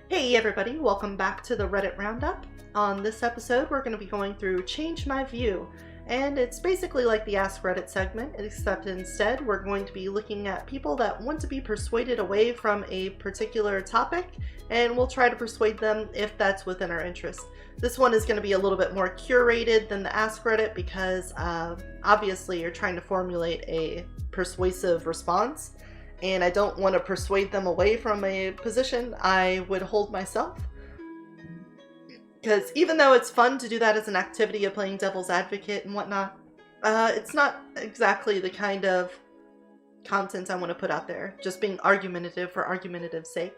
Hey everybody, welcome back to the Reddit Roundup. On this episode, we're going to be going through Change My View, and it's basically like the Ask Reddit segment, except instead we're going to be looking at people that want to be persuaded away from a particular topic, and we'll try to persuade them if that's within our interest. This one is going to be a little bit more curated than the Ask Reddit because obviously you're trying to formulate a persuasive response. And I don't want to persuade them away from a position I would hold myself. Because even though it's fun to do that as an activity of playing devil's advocate and whatnot, it's not exactly the kind of content I want to put out there, just being argumentative for argumentative's sake.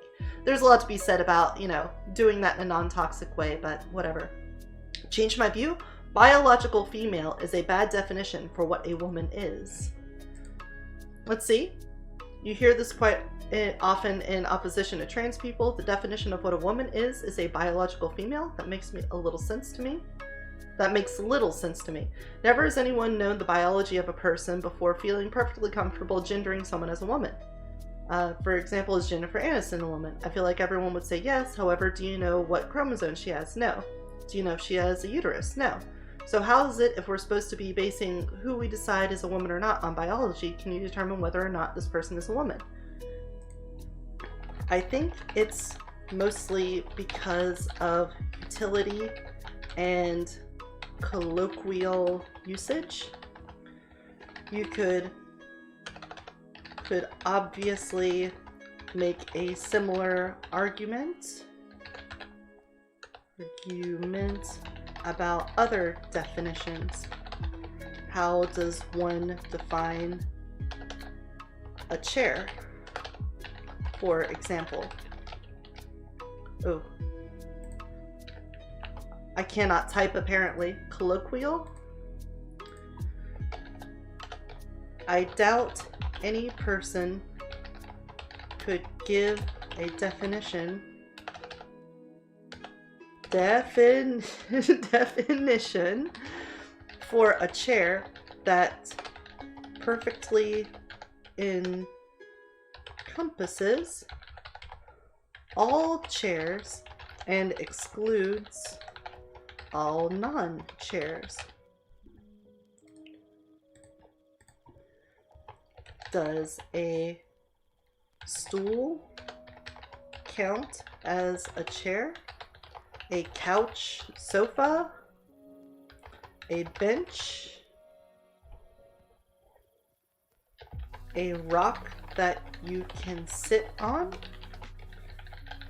There's a lot to be said about, doing that in a non-toxic way, but whatever. Change my view. Biological female is a bad definition for what a woman is. Let's see. You hear this quite often in opposition to trans people. The definition of what a woman is a biological female. That makes a little sense to me. Never has anyone known the biology of a person before feeling perfectly comfortable gendering someone as a woman. For example, is Jennifer Aniston a woman? I feel like everyone would say yes. However, do you know what chromosome she has? No. Do you know if she has a uterus? No. So how is it, if we're supposed to be basing who we decide is a woman or not on biology, can you determine whether or not this person is a woman? I think it's mostly because of utility and colloquial usage. You could obviously make a similar argument about other definitions. How does one define a chair, for example? Oh, I cannot type apparently. Colloquial? I doubt any person could give a definition for a chair that perfectly encompasses all chairs and excludes all non-chairs. Does a stool count as a chair? A couch, sofa, a bench, a rock that you can sit on.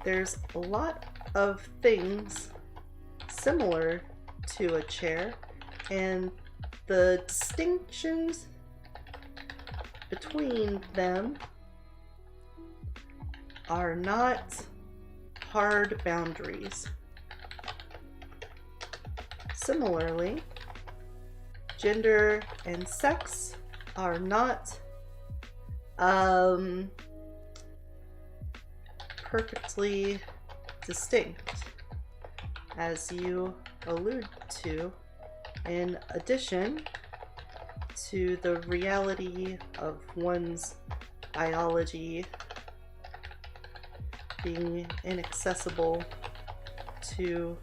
There's a lot of things similar to a chair, and the distinctions between them are not hard boundaries. Similarly, gender and sex are not perfectly distinct, as you allude to, in addition to the reality of one's biology being inaccessible to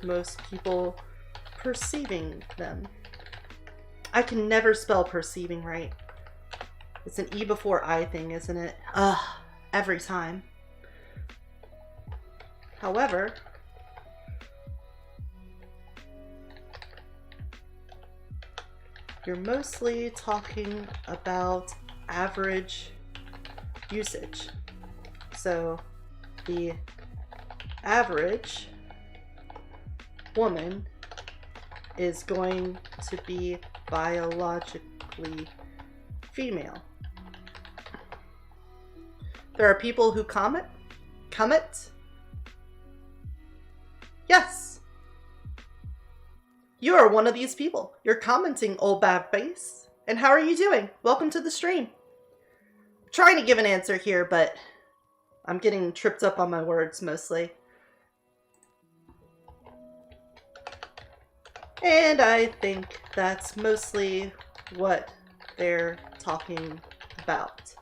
most people perceiving them. I can never spell perceiving right. It's an E before I thing, isn't it? Every time. However, you're mostly talking about average usage. So the average woman is going to be biologically female. There are people who comment. Yes. You are one of these people. You're commenting, old bad face. And how are you doing? Welcome to the stream. I'm trying to give an answer here, but I'm getting tripped up on my words mostly. And I think that's mostly what they're talking about.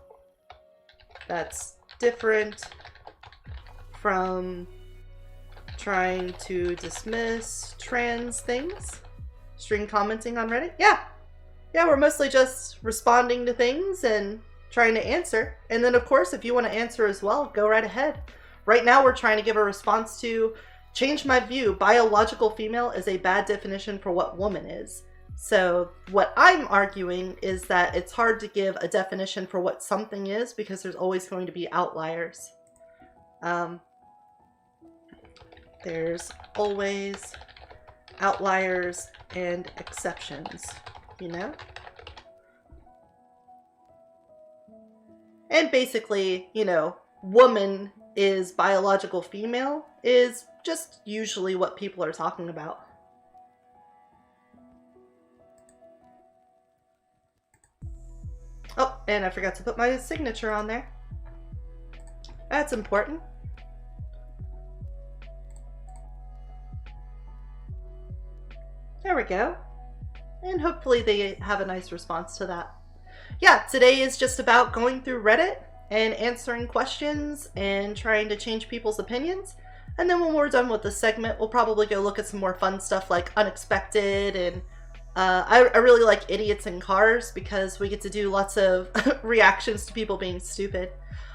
That's different from trying to dismiss trans things. String commenting on Reddit? Yeah, we're mostly just responding to things and trying to answer. And then of course, if you want to answer as well, go right ahead. Right now we're trying to give a response to change my view. Biological female is a bad definition for what woman is. So what I'm arguing is that it's hard to give a definition for what something is because there's always going to be outliers. There's always outliers and exceptions, you know? And basically, you know, woman is biological female is just usually what people are talking about. Oh, and I forgot to put my signature on there. That's important. There we go. And hopefully they have a nice response to that. Yeah, today is just about going through Reddit and answering questions and trying to change people's opinions. And then when we're done with this segment, we'll probably go look at some more fun stuff like Unexpected, and I really like Idiots in Cars because we get to do lots of reactions to people being stupid.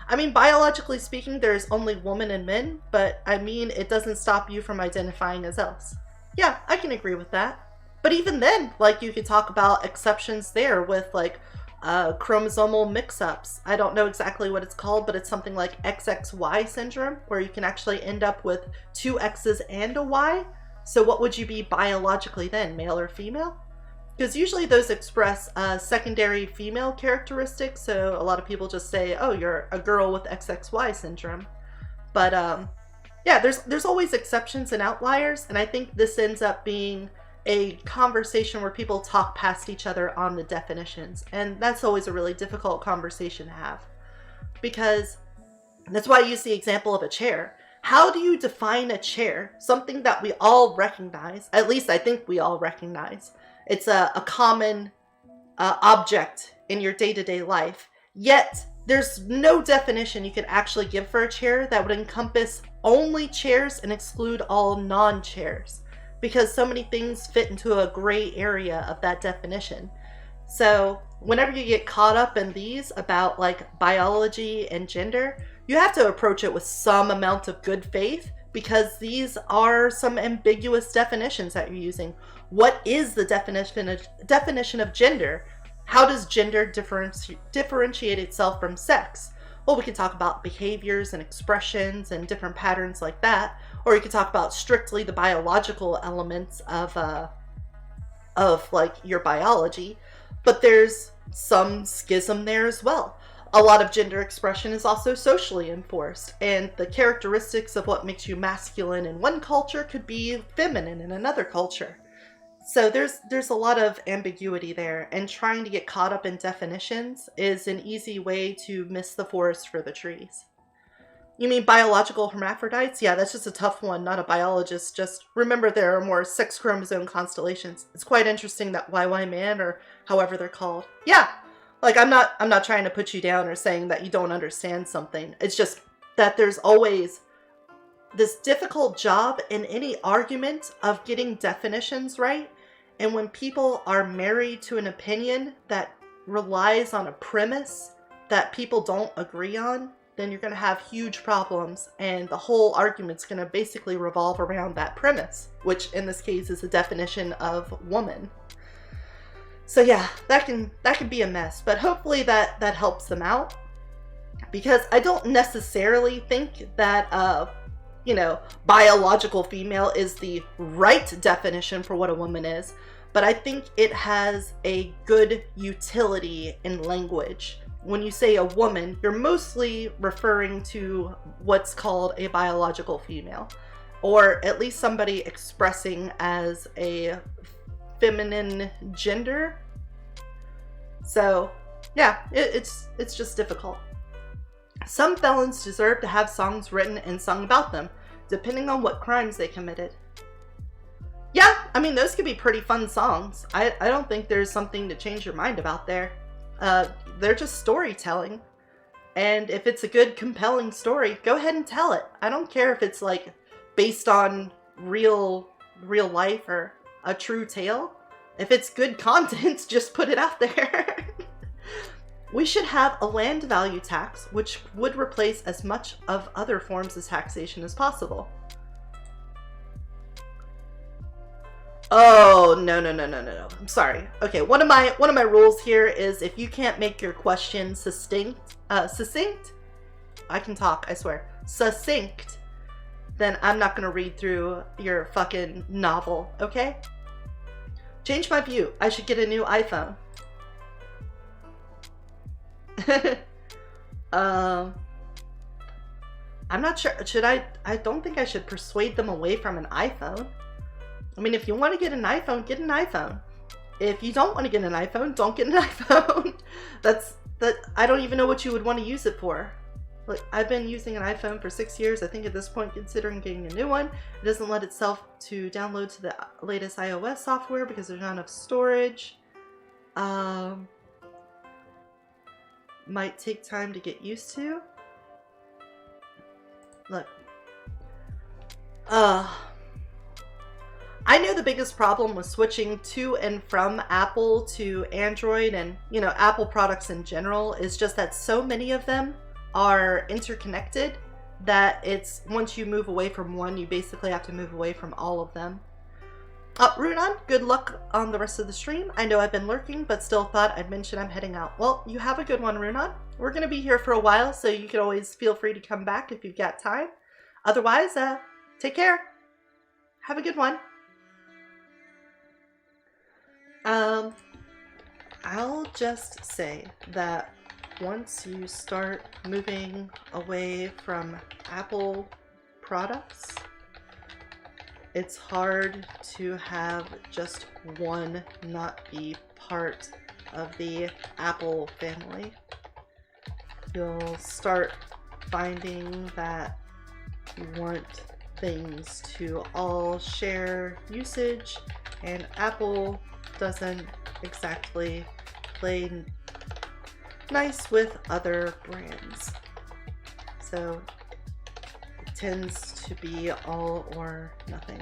I mean, biologically speaking, there's only women and men, but I mean, it doesn't stop you from identifying as else. Yeah, I can agree with that. But even then, like, you could talk about exceptions there with like chromosomal mix-ups. I don't know exactly what it's called, but it's something like XXY syndrome, where you can actually end up with two X's and a Y. So what would you be biologically then, male or female? Because usually those express secondary female characteristics, so a lot of people just say, oh, you're a girl with XXY syndrome. But yeah, there's always exceptions and outliers, and I think this ends up being a conversation where people talk past each other on the definitions, and that's always a really difficult conversation to have, because that's why I use the example of a chair. How do you define a chair? Something that we all recognize, at least I think we all recognize. It's a common object in your day-to-day life, yet there's no definition you could actually give for a chair that would encompass only chairs and exclude all non-chairs, because so many things fit into a gray area of that definition. So whenever you get caught up in these about like biology and gender, you have to approach it with some amount of good faith, because these are some ambiguous definitions that you're using. What is the definition of gender? How does gender differentiate itself from sex? Well, we can talk about behaviors and expressions and different patterns like that, or you could talk about strictly the biological elements of like your biology. But there's some schism there as well. A lot of gender expression is also socially enforced, and the characteristics of what makes you masculine in one culture could be feminine in another culture. So there's a lot of ambiguity there, and trying to get caught up in definitions is an easy way to miss the forest for the trees. You mean biological hermaphrodites? Yeah, that's just a tough one, not a biologist. Just remember there are more sex chromosome constellations. It's quite interesting that YY man, or however they're called. Yeah, like I'm not trying to put you down or saying that you don't understand something. It's just that there's always this difficult job in any argument of getting definitions right. And when people are married to an opinion that relies on a premise that people don't agree on, then you're going to have huge problems, and the whole argument's going to basically revolve around that premise, which in this case is the definition of woman. So yeah, that can be a mess, but hopefully that helps them out, because I don't necessarily think that you know, biological female is the right definition for what a woman is, but I think it has a good utility in language. When you say a woman, you're mostly referring to what's called a biological female, or at least somebody expressing as a feminine gender. So yeah, it's just difficult. Some felons deserve to have songs written and sung about them, depending on what crimes they committed. Yeah, I mean, those could be pretty fun songs. I don't think there's something to change your mind about there. They're just storytelling. And if it's a good, compelling story, go ahead and tell it. I don't care if it's like based on real life or a true tale. If it's good content, just put it out there. We should have a land value tax, which would replace as much of other forms of taxation as possible. Oh, no. I'm sorry. Okay, one of my rules here is if you can't make your question succinct, I can talk, I swear, succinct, then I'm not gonna read through your fucking novel, okay? Change my view. I should get a new iPhone. I'm not sure. Should I don't think I should persuade them away from an iPhone. I mean, if you want to get an iPhone, get an iPhone. If you don't want to get an iPhone, don't get an iPhone. I don't even know what you would want to use it for. Like, I've been using an iPhone for 6 years. I think at this point, considering getting a new one, it doesn't let itself to download to the latest iOS software because there's not enough storage. Might take time to get used to. Look. I know the biggest problem with switching to and from Apple to Android and, you know, Apple products in general is just that so many of them are interconnected that it's once you move away from one, you basically have to move away from all of them. Runan, good luck on the rest of the stream. I know I've been lurking, but still thought I'd mention I'm heading out. Well, you have a good one, Runan. We're going to be here for a while, so you can always feel free to come back if you've got time. Otherwise, take care. Have a good one. I'll just say that once you start moving away from Apple products, it's hard to have just one not be part of the Apple family. You'll start finding that you want things to all share usage, and Apple doesn't exactly play nice with other brands. So it tends to be all or nothing.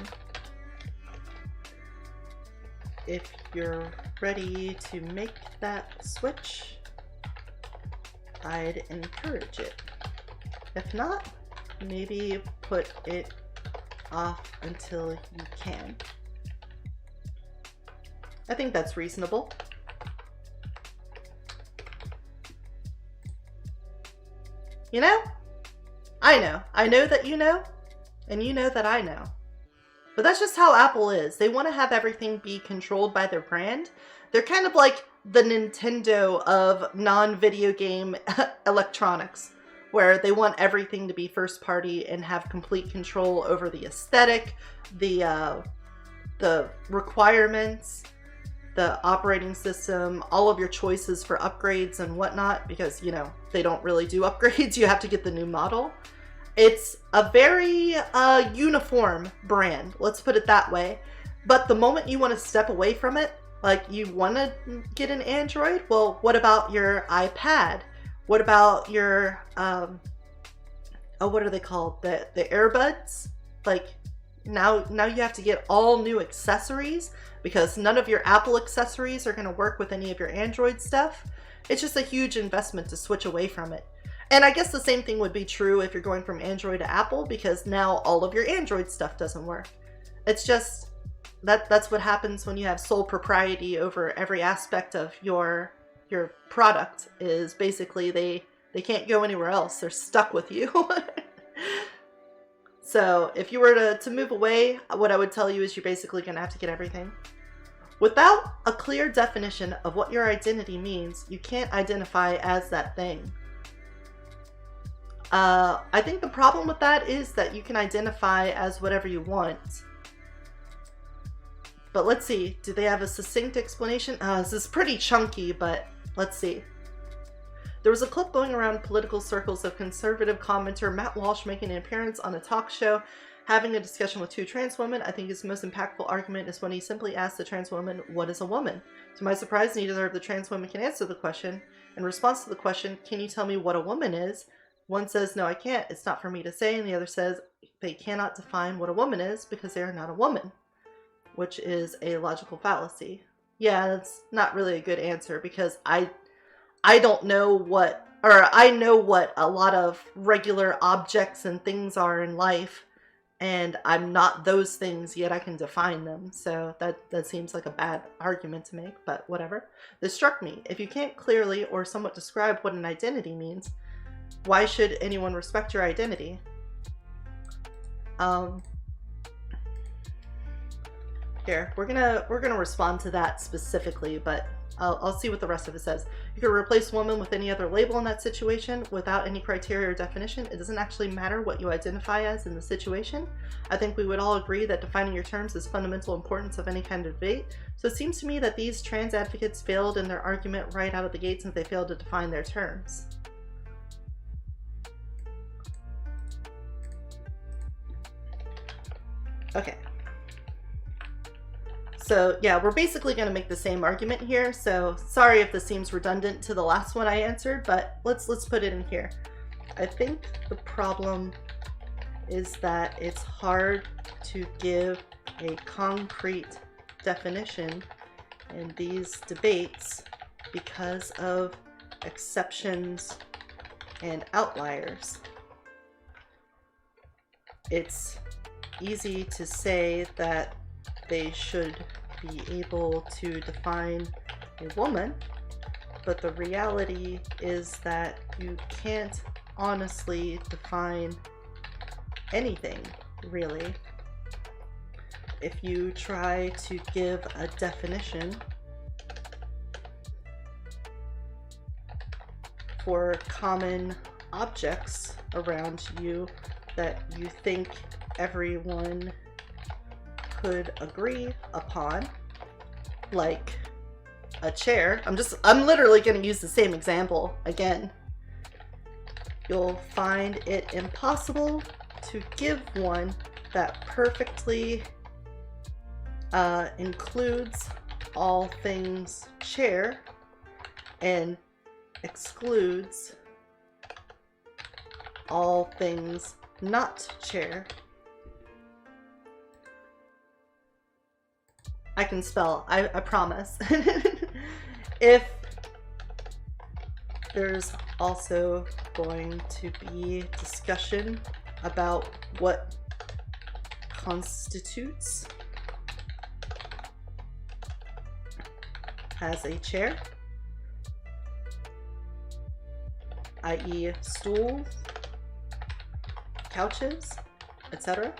If you're ready to make that switch, I'd encourage it. If not, maybe put it off until you can. I think that's reasonable. You know? I know. I know that you know, and you know that I know. But that's just how Apple is. They want to have everything be controlled by their brand. They're kind of like the Nintendo of non-video game electronics, where they want everything to be first party and have complete control over the aesthetic, the requirements, the operating system, all of your choices for upgrades and whatnot, because, you know, they don't really do upgrades. You have to get the new model. It's a very uniform brand, let's put it that way. But the moment you want to step away from it, like you want to get an Android, well, what about your iPad? What about your, what are they called? The earbuds? Like, now you have to get all new accessories because none of your Apple accessories are going to work with any of your Android stuff. It's just a huge investment to switch away from it. And I guess the same thing would be true if you're going from Android to Apple, because now all of your Android stuff doesn't work. It's just that's what happens when you have sole propriety over every aspect of your product, is basically they can't go anywhere else. They're stuck with you. So if you were to move away, what I would tell you is you're basically going to have to get everything. Without a clear definition of what your identity means, you can't identify as that thing. I think the problem with that is that you can identify as whatever you want. But let's see, do they have a succinct explanation? This is pretty chunky, but let's see. There was a clip going around political circles of conservative commenter Matt Walsh making an appearance on a talk show Having a discussion with two trans women, I think his most impactful argument is when he simply asks the trans woman, what is a woman? To my surprise, neither of the trans women can answer the question. In response to the question, can you tell me what a woman is? One says, no, I can't. It's not for me to say. And the other says, they cannot define what a woman is because they are not a woman, which is a logical fallacy. Yeah, that's not really a good answer because I don't know what, or I know what a lot of regular objects and things are in life, and I'm not those things, yet I can define them. So that seems like a bad argument to make, but whatever. This struck me. If you can't clearly or somewhat describe what an identity means, why should anyone respect your identity? Here, we're gonna respond to that specifically, but I'll see what the rest of it says. You can replace woman with any other label in that situation without any criteria or definition. It doesn't actually matter what you identify as in the situation. I think we would all agree that defining your terms is fundamental importance of any kind of debate. So it seems to me that these trans advocates failed in their argument right out of the gate since they failed to define their terms. Okay. So yeah, we're basically going to make the same argument here. So sorry if this seems redundant to the last one I answered, but let's put it in here. I think the problem is that it's hard to give a concrete definition in these debates because of exceptions and outliers. It's easy to say that they should be able to define a woman, but the reality is that you can't honestly define anything, really. If you try to give a definition for common objects around you that you think everyone could agree upon, like a chair. I'm literally going to use the same example again. You'll find it impossible to give one that perfectly includes all things chair and excludes all things not chair. I can spell, I promise. If there's also going to be discussion about what constitutes as a chair, i.e. stools, couches, etc.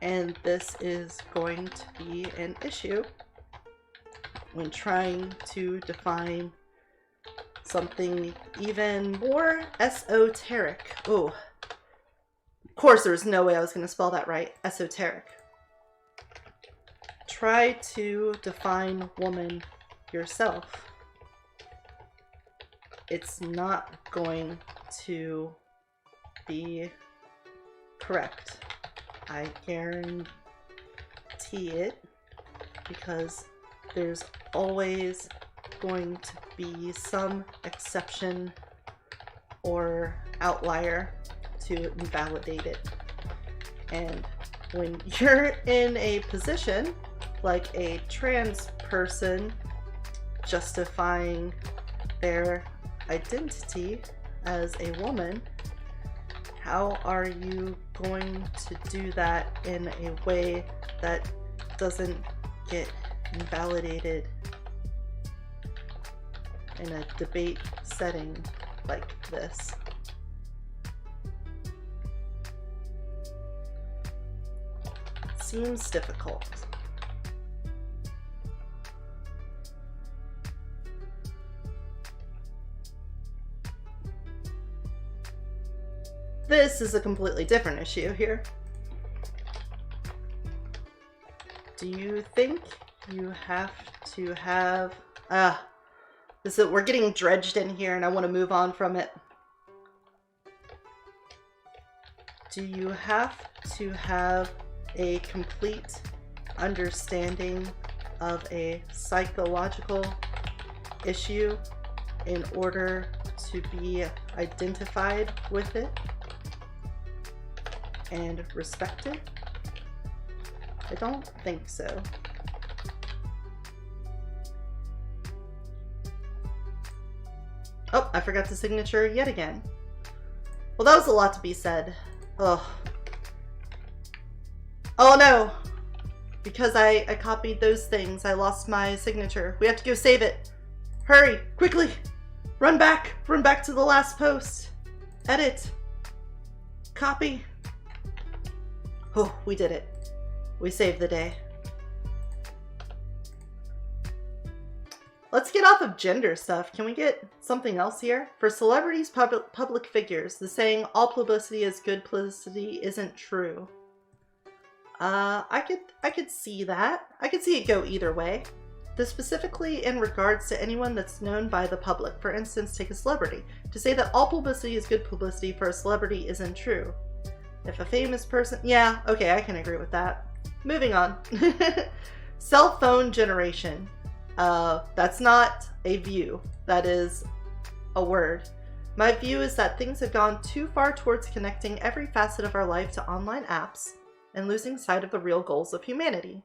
And this is going to be an issue when trying to define something even more esoteric. Oh, of course there's no way I was going to spell that right. Esoteric. Try to define woman yourself. It's not going to be correct. I guarantee it, because there's always going to be some exception or outlier to invalidate it. And when you're in a position like a trans person justifying their identity as a woman, how are you going to do that in a way that doesn't get invalidated in a debate setting like this? Seems difficult. This is a completely different issue here. Do you think you have to have... we're getting dredged in here and I want to move on from it. Do you have to have a complete understanding of a psychological issue in order to be identified with it and respected? I don't think so. Oh, I forgot the signature yet again. Well, that was a lot to be said. Ugh. Oh no! Because I copied those things, I lost my signature. We have to go save it. Hurry, quickly! Run back to the last post. Edit. Copy. Oh, we did it. We saved the day. Let's get off of gender stuff. Can we get something else here? For celebrities, public figures, the saying, all publicity is good publicity isn't true. I could see that. I could see it go either way. This specifically in regards to anyone that's known by the public. For instance, take a celebrity. To say that all publicity is good publicity for a celebrity isn't true. If a famous person... Yeah, okay, I can agree with that. Moving on. Cell phone generation. That's not a view. That is a word. My view is that things have gone too far towards connecting every facet of our life to online apps and losing sight of the real goals of humanity.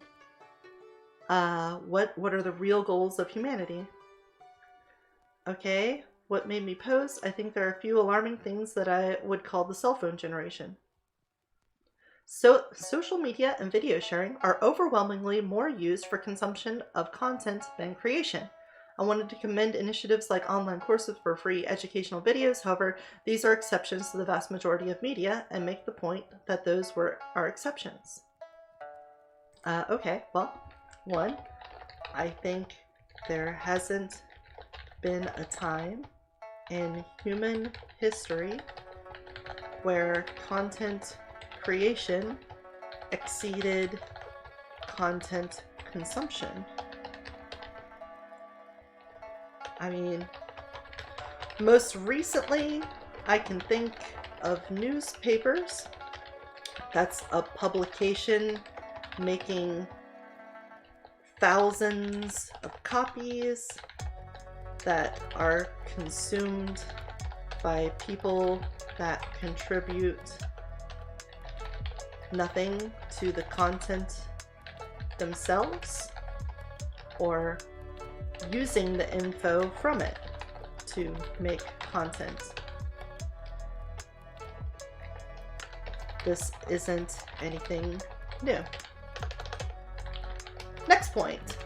What are the real goals of humanity? Okay, what made me post? I think there are a few alarming things that I would call the cell phone generation. So, social media and video sharing are overwhelmingly more used for consumption of content than creation. I wanted to commend initiatives like online courses for free educational videos. However, these are exceptions to the vast majority of media and make the point that those are exceptions. Okay, well, one, I think there hasn't been a time in human history where content creation exceeded content consumption. I mean, most recently, I can think of newspapers. That's a publication making thousands of copies that are consumed by people that contribute nothing to the content themselves or using the info from it to make content. This isn't anything new. Next point.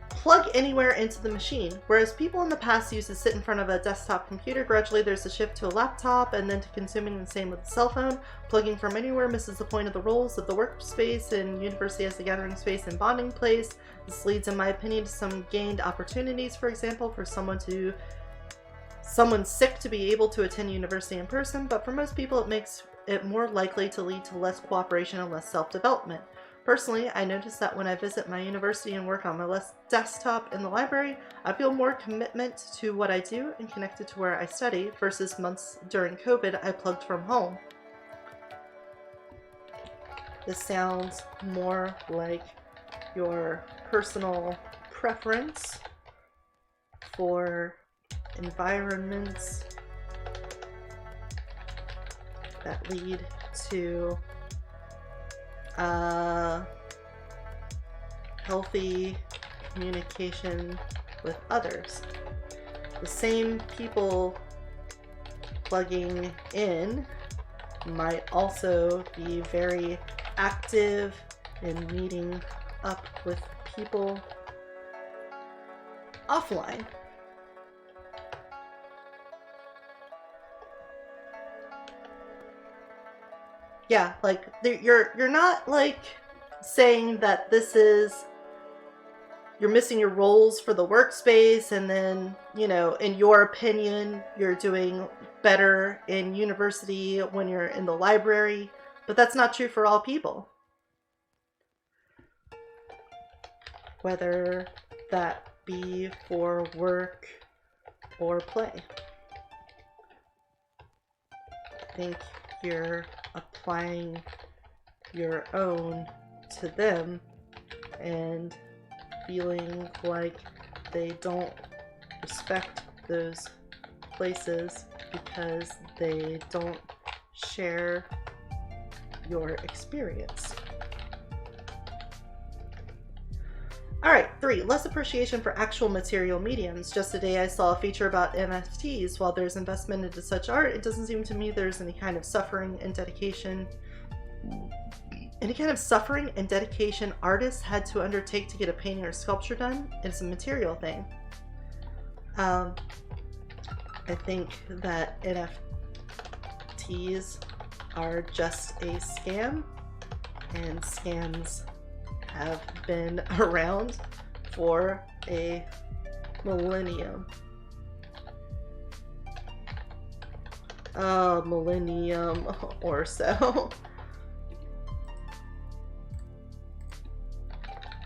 Plug anywhere into the machine. Whereas people in the past used to sit in front of a desktop computer, gradually there's a shift to a laptop and then to consuming the same with a cell phone. Plugging from anywhere misses the point of the roles of the workspace and university as the gathering space and bonding place. This leads, in my opinion, to some gained opportunities, for example, for someone sick to be able to attend university in person, but for most people it makes it more likely to lead to less cooperation and less self-development. Personally, I notice that when I visit my university and work on my desktop in the library, I feel more commitment to what I do and connected to where I study versus months during COVID I plugged from home. This sounds more like your personal preference for environments that lead to healthy communication with others. The same people plugging in might also be very active in meeting up with people offline. Yeah, like you're not like saying that this is you're missing your roles for the workspace and then, you know, in your opinion, you're doing better in university when you're in the library, but that's not true for all people. Whether that be for work or play. I think you're applying your own to them and feeling like they don't respect those places because they don't share your experience. Alright, 3. Less appreciation for actual material mediums. Just today I saw a feature about NFTs. While there's investment into such art, it doesn't seem to me there's any kind of suffering and dedication artists had to undertake to get a painting or sculpture done. It's a material thing. I think that NFTs are just a scam, and scams have been around for a millennium. A millennium or so.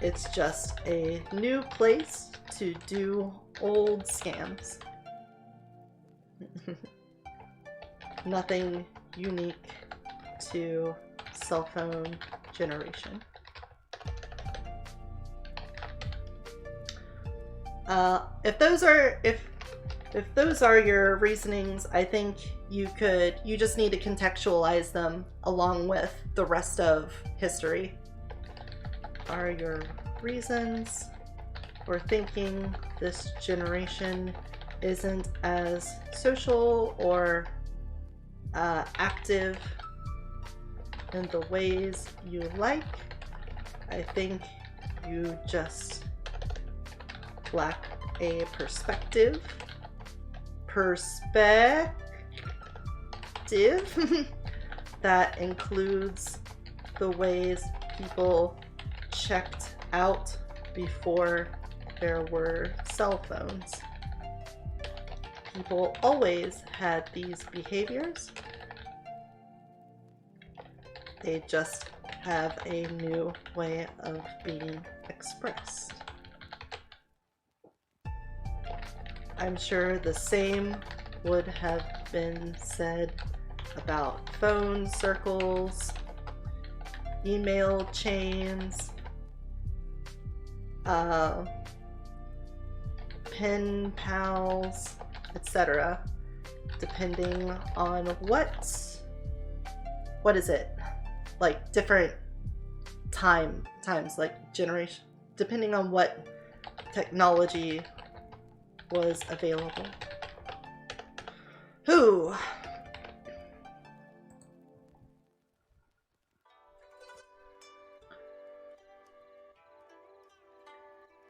It's just a new place to do old scams. Nothing unique to cell phone generation. If those are your reasonings, I think you just need to contextualize them along with the rest of history. Are your reasons for thinking this generation isn't as social or active in the ways you like? I think you just lack a perspective that includes the ways people checked out before there were cell phones. People always had these behaviors. They just have a new way of being expressed. I'm sure the same would have been said about phone circles, email chains, pen pals, etc. Depending on what is it? Like different times, like generation, depending on what technology was available. Who?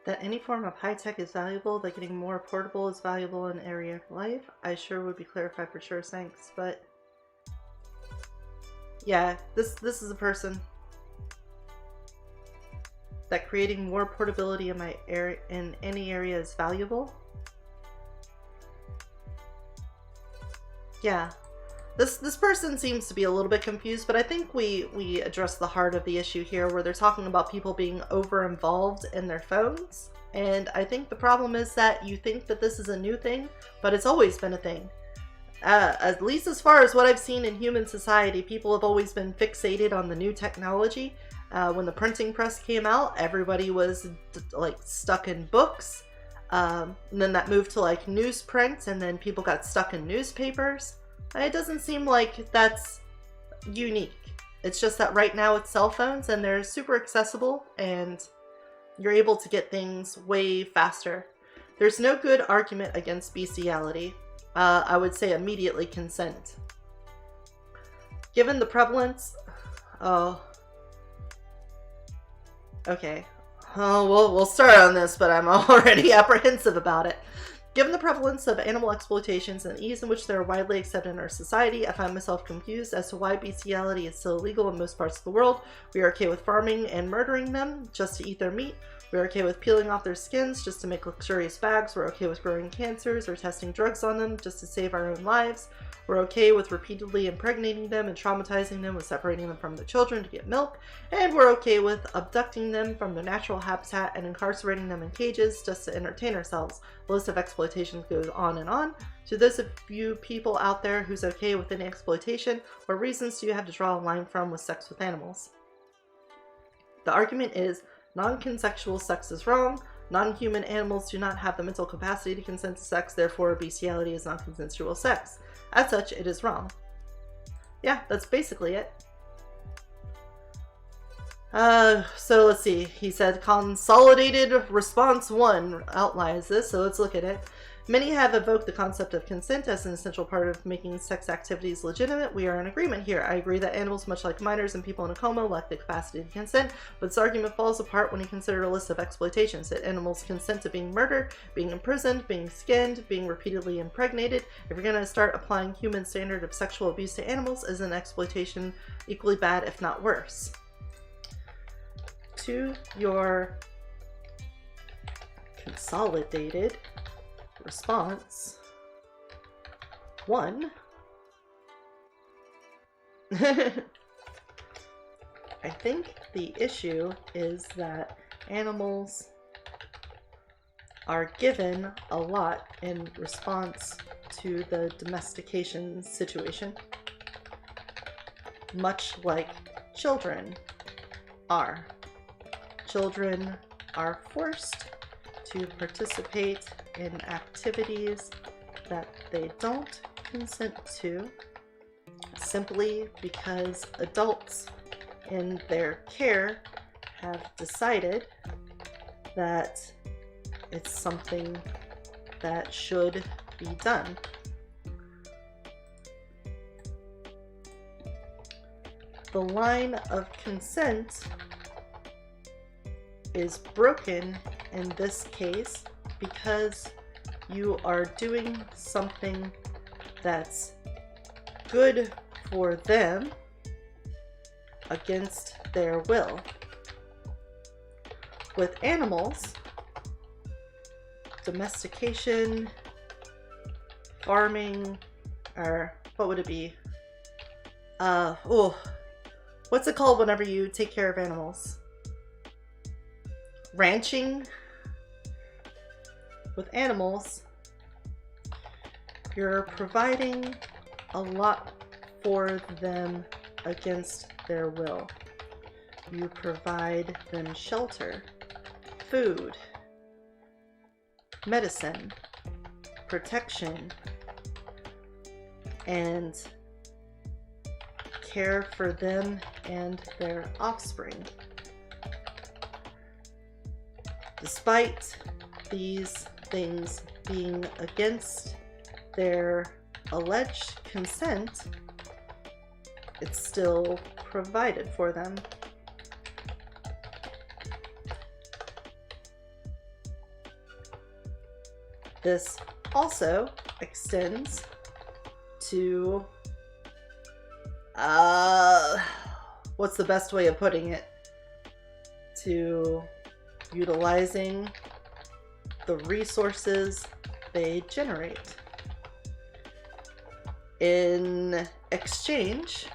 That any form of high tech is valuable, that getting more portable is valuable in area of life, I sure would be clarified for sure, thanks. But yeah, this is a person that creating more portability in my area, in any area, is valuable. Yeah, this person seems to be a little bit confused, but I think we address the heart of the issue here, where they're talking about people being over involved in their phones. And I think the problem is that you think that this is a new thing, but it's always been a thing. At least as far as what I've seen in human society, people have always been fixated on the new technology. When the printing press came out, everybody was like stuck in books. And then that moved to like newsprint, and then people got stuck in newspapers. It doesn't seem like that's unique. It's just that right now it's cell phones, and they're super accessible, and you're able to get things way faster. There's no good argument against bestiality. I would say immediately consent. Given the prevalence... Oh. Okay. Oh, we'll start on this, but I'm already apprehensive about it. Given the prevalence of animal exploitations and the ease in which they are widely accepted in our society, I find myself confused as to why bestiality is still illegal in most parts of the world. We are okay with farming and murdering them just to eat their meat. We are okay with peeling off their skins just to make luxurious bags. We're okay with growing cancers or testing drugs on them just to save our own lives. We're okay with repeatedly impregnating them and traumatizing them with separating them from their children to get milk. And we're okay with abducting them from their natural habitat and incarcerating them in cages just to entertain ourselves. The list of exploitations goes on and on. To those of you people out there who's okay with any exploitation, what reasons do you have to draw a line from with sex with animals? The argument is non-consensual sex is wrong. Non-human animals do not have the mental capacity to consent to sex, therefore bestiality is non-consensual sex. As such, it is wrong. Yeah, that's basically it. So let's see. He said consolidated response 1 outlines this, so let's look at it. Many have evoked the concept of consent as an essential part of making sex activities legitimate. We are in agreement here. I agree that animals, much like minors and people in a coma, lack the capacity to consent, but this argument falls apart when you consider a list of exploitations. That animals consent to being murdered, being imprisoned, being skinned, being repeatedly impregnated. If you're going to start applying human standard of sexual abuse to animals, is an exploitation equally bad, if not worse? To your consolidated response 1, I think the issue is that animals are given a lot in response to the domestication situation, much like children are. Children are forced to participate in activities that they don't consent to simply because adults in their care have decided that it's something that should be done. The line of consent is broken in this case because you are doing something that's good for them against their will. With animals, domestication, farming, or what would it be? What's it called whenever you take care of animals? Ranching. With animals, you're providing a lot for them against their will. You provide them shelter, food, medicine, protection, and care for them and their offspring. Despite these things being against their alleged consent, it's still provided for them. This also extends to, what's the best way of putting it? To utilizing the resources they generate. In exchange,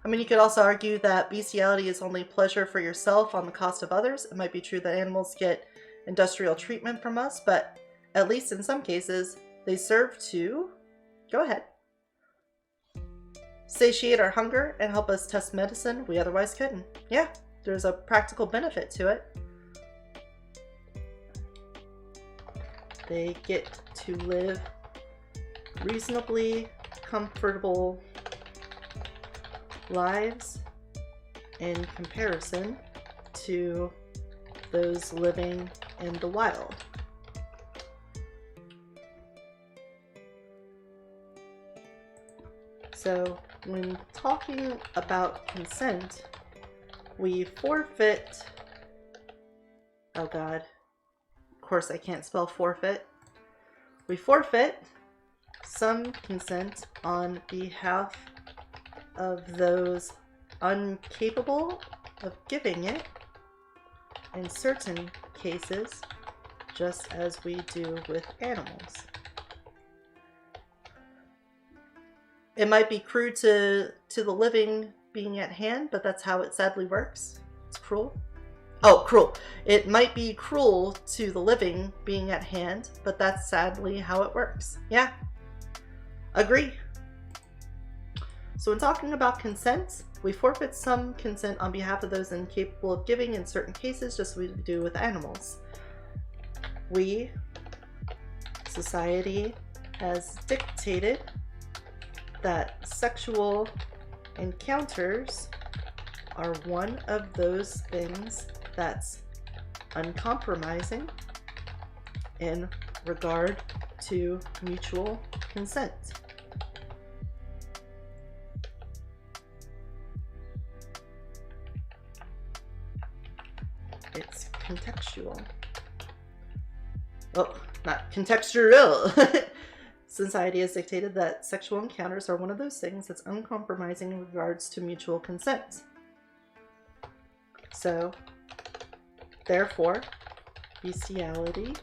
I mean, you could also argue that bestiality is only pleasure for yourself on the cost of others. It might be true that animals get industrial treatment from us, but at least in some cases, they serve to, go ahead, satiate our hunger and help us test medicine we otherwise couldn't. Yeah, there's a practical benefit to it. They get to live reasonably comfortable lives in comparison to those living in the wild. So when talking about consent, we forfeit, oh God, of course I can't spell forfeit. We forfeit some consent on behalf of those incapable of giving it in certain cases, just as we do with animals. It might be cruel to the living being at hand, but that's how it sadly works. It's cruel. Oh, cruel. It might be cruel to the living being at hand, but that's sadly how it works. Yeah. Agree. So when talking about consent, we forfeit some consent on behalf of those incapable of giving in certain cases, just as we do with animals. We, society, has dictated that sexual encounters are one of those things that's uncompromising in regard to mutual consent. It's contextual. Oh, not contextual. Society has dictated that sexual encounters are one of those things that's uncompromising in regards to mutual consent. So, therefore, bestiality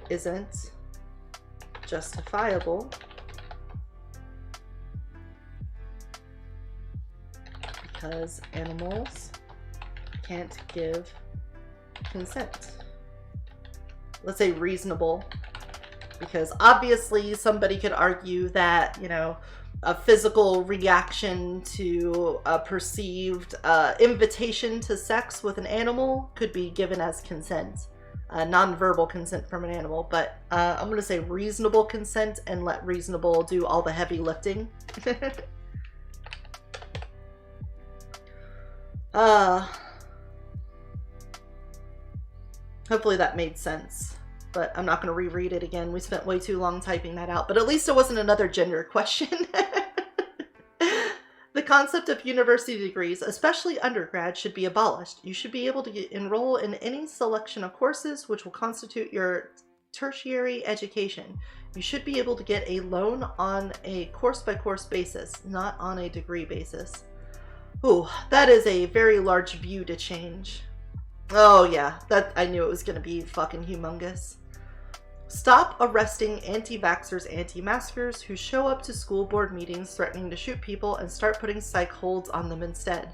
isn't justifiable because animals can't give consent. Let's say reasonable, because obviously somebody could argue that, you know, a physical reaction to a perceived invitation to sex with an animal could be given as consent, non-verbal consent from an animal. But I'm going to say reasonable consent and let reasonable do all the heavy lifting. Hopefully that made sense. But I'm not going to reread it again. We spent way too long typing that out. But at least it wasn't another gender question. The concept of university degrees, especially undergrad, should be abolished. You should be able to enroll in any selection of courses which will constitute your tertiary education. You should be able to get a loan on a course-by-course basis, not on a degree basis. Ooh, that is a very large view to change. Oh yeah, that I knew it was going to be fucking humongous. Stop arresting anti-vaxxers, anti-maskers who show up to school board meetings threatening to shoot people and start putting psych holds on them instead.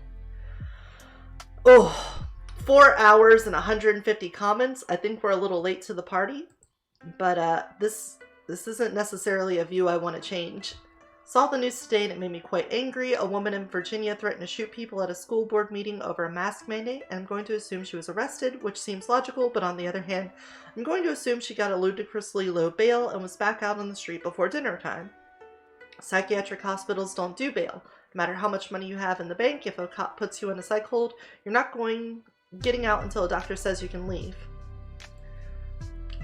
Oh, 4 hours and 150 comments. I think we're a little late to the party, but this isn't necessarily a view I want to change. Saw the news today and it made me quite angry. A woman in Virginia threatened to shoot people at a school board meeting over a mask mandate, and I'm going to assume she was arrested, which seems logical, but on the other hand, I'm going to assume she got a ludicrously low bail and was back out on the street before dinner time. Psychiatric hospitals don't do bail. No matter how much money you have in the bank, if a cop puts you in a psych hold, you're not getting out until a doctor says you can leave.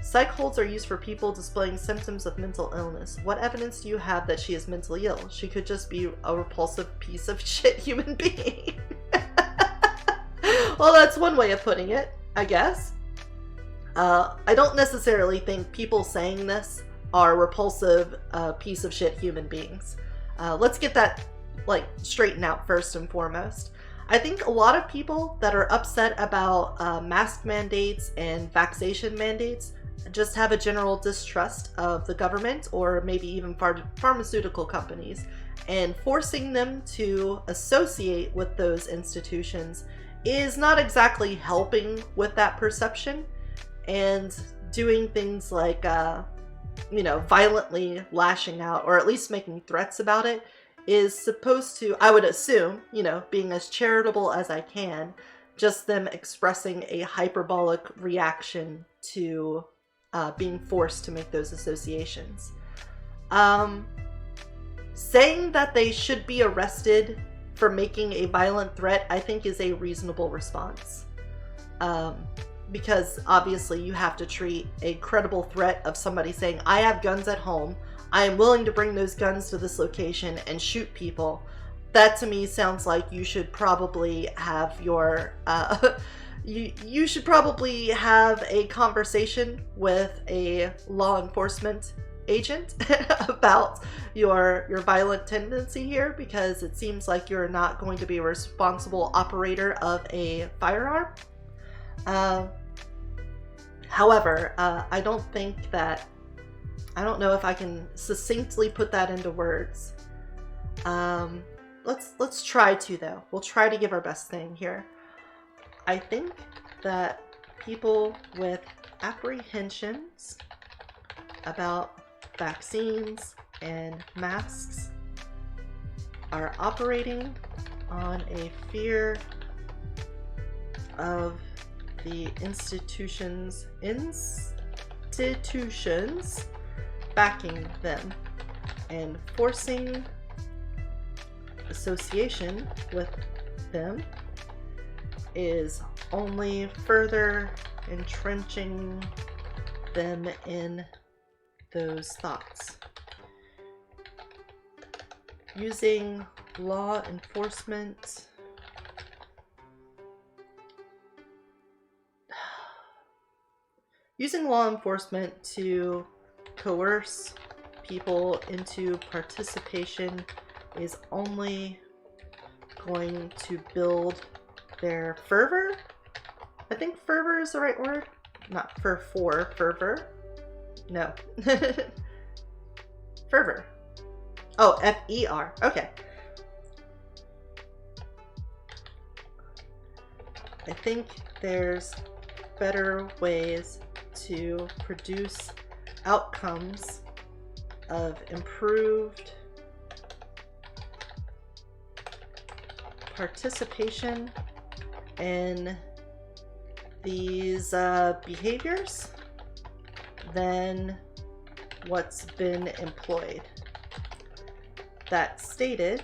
Psych holds are used for people displaying symptoms of mental illness. What evidence do you have that she is mentally ill? She could just be a repulsive piece of shit human being. Well, that's one way of putting it, I guess. I don't necessarily think people saying this are repulsive piece of shit human beings. Let's get that straightened out first and foremost. I think a lot of people that are upset about mask mandates and vaccination mandates just have a general distrust of the government or maybe even pharmaceutical companies, and forcing them to associate with those institutions is not exactly helping with that perception. And doing things like violently lashing out or at least making threats about it is supposed to, I would assume, being as charitable as I can, just them expressing a hyperbolic reaction to being forced to make those associations. Saying that they should be arrested for making a violent threat, I think, is a reasonable response. Because obviously you have to treat a credible threat of somebody saying, I have guns at home, I am willing to bring those guns to this location and shoot people. That to me sounds like you should probably have your you should probably have a conversation with a law enforcement agent about your violent tendency here, because it seems like you're not going to be a responsible operator of a firearm. However, I don't think that I don't know if I can succinctly put that into words. Let's try to, though. We'll try to give our best thing here. I think that people with apprehensions about vaccines and masks are operating on a fear of the institutions backing them and forcing association with them is only further entrenching them in those thoughts. Using law enforcement to coerce people into participation is only going to build their fervor. I think fervor is the right word. Not fervor. No. Fervor. Oh, F-E-R. Okay. I think there's better ways to produce outcomes of improved participation in these behaviors than what's been employed. That stated,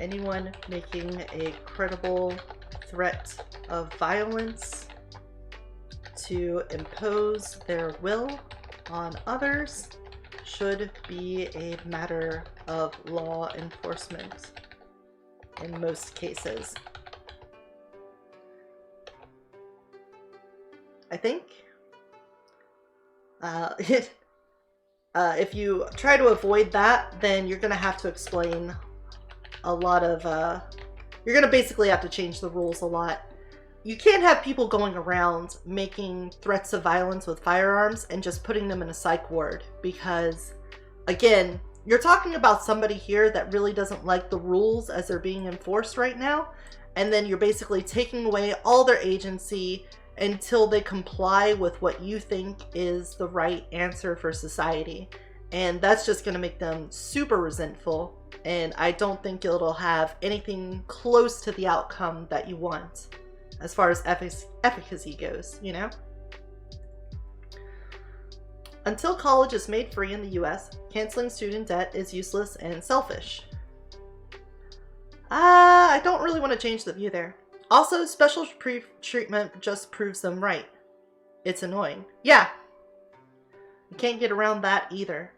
anyone making a credible threat of violence to impose their will on others should be a matter of law enforcement in most cases. I think if you try to avoid that, then you're going to have to explain a lot of, you're going to basically have to change the rules a lot. You can't have people going around making threats of violence with firearms and just putting them in a psych ward because, again, you're talking about somebody here that really doesn't like the rules as they're being enforced right now, and then you're basically taking away all their agency until they comply with what you think is the right answer for society. And that's just going to make them super resentful, and I don't think it'll have anything close to the outcome that you want as far as efficacy goes, you know? Until college is made free in the US, canceling student debt is useless and selfish. I don't really want to change the view there. Also, special treatment just proves them right. It's annoying. Yeah. You can't get around that either.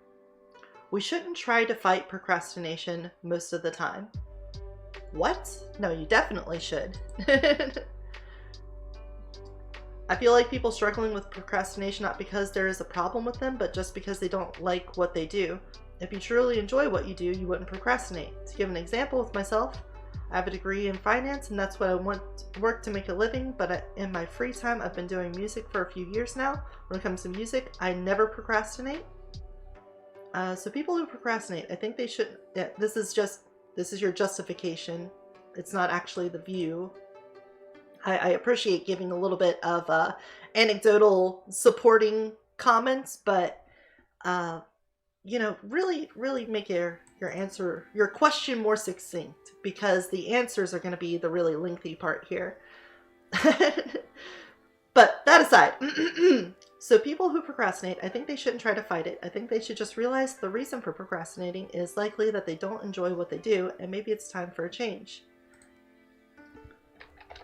We shouldn't try to fight procrastination most of the time. What? No, you definitely should. I feel like people struggling with procrastination not because there is a problem with them, but just because they don't like what they do. If you truly enjoy what you do, you wouldn't procrastinate. To give an example with myself, I have a degree in finance and that's what I want to work to make a living, but in my free time, I've been doing music for a few years now. When it comes to music, I never procrastinate. So people who procrastinate, I think they should, yeah, this is your justification. It's not actually the view. I appreciate giving a little bit of anecdotal supporting comments, but you know, really make your question more succinct, because the answers are going to be the really lengthy part here. But that aside, so people who procrastinate, I think they shouldn't try to fight it. I think they should just realize the reason for procrastinating is likely that they don't enjoy what they do, and maybe it's time for a change.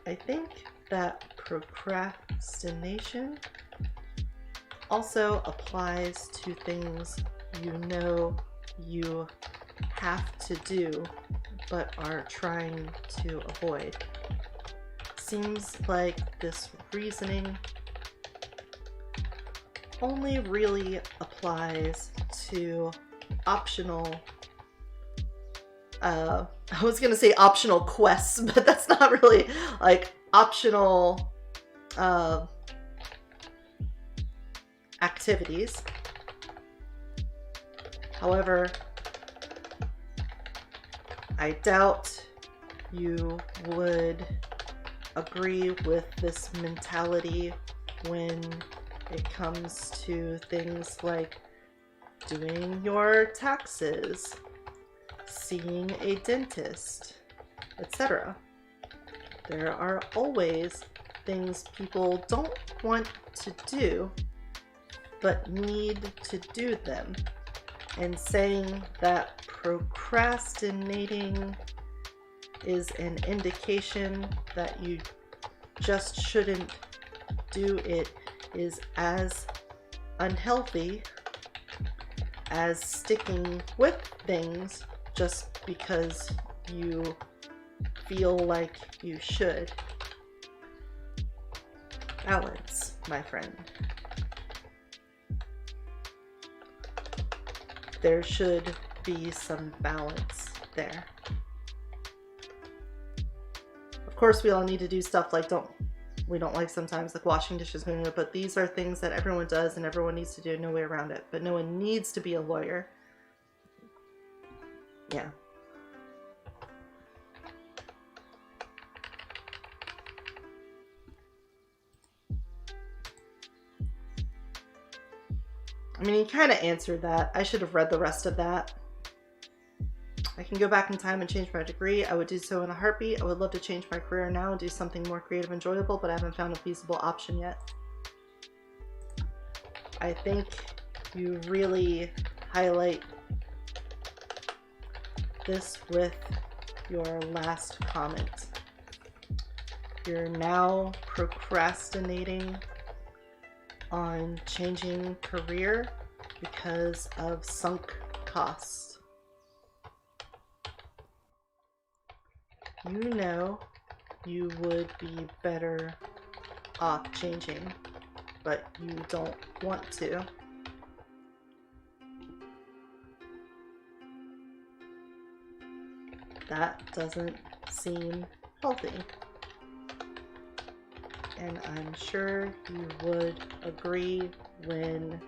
I think that procrastination also applies to things you know you have to do but are trying to avoid. Seems like this reasoning only really applies to optional I was gonna say optional quests, but that's not really like optional activities. However, I doubt you would agree with this mentality when it comes to things like doing your taxes, seeing a dentist, etc. There are always things people don't want to do, but need to do them. And saying that procrastinating is an indication that you just shouldn't do it is as unhealthy as sticking with things just because you feel like you should. Balance, my friend. There should be some balance there. Of course, we all need to do stuff like we don't like sometimes, like washing dishes, but these are things that everyone does and everyone needs to do, no way around it. But no one needs to be a lawyer. Yeah. I mean, he kind of answered that. I should have read the rest of that. I can go back in time and change my degree. I would do so in a heartbeat. I would love to change my career now and do something more creative and enjoyable, but I haven't found a feasible option yet. I think you really highlight this with your last comment. You're now procrastinating on changing career because of sunk costs. You know you would be better off changing, but you don't want to. That doesn't seem healthy. And I'm sure you would agree when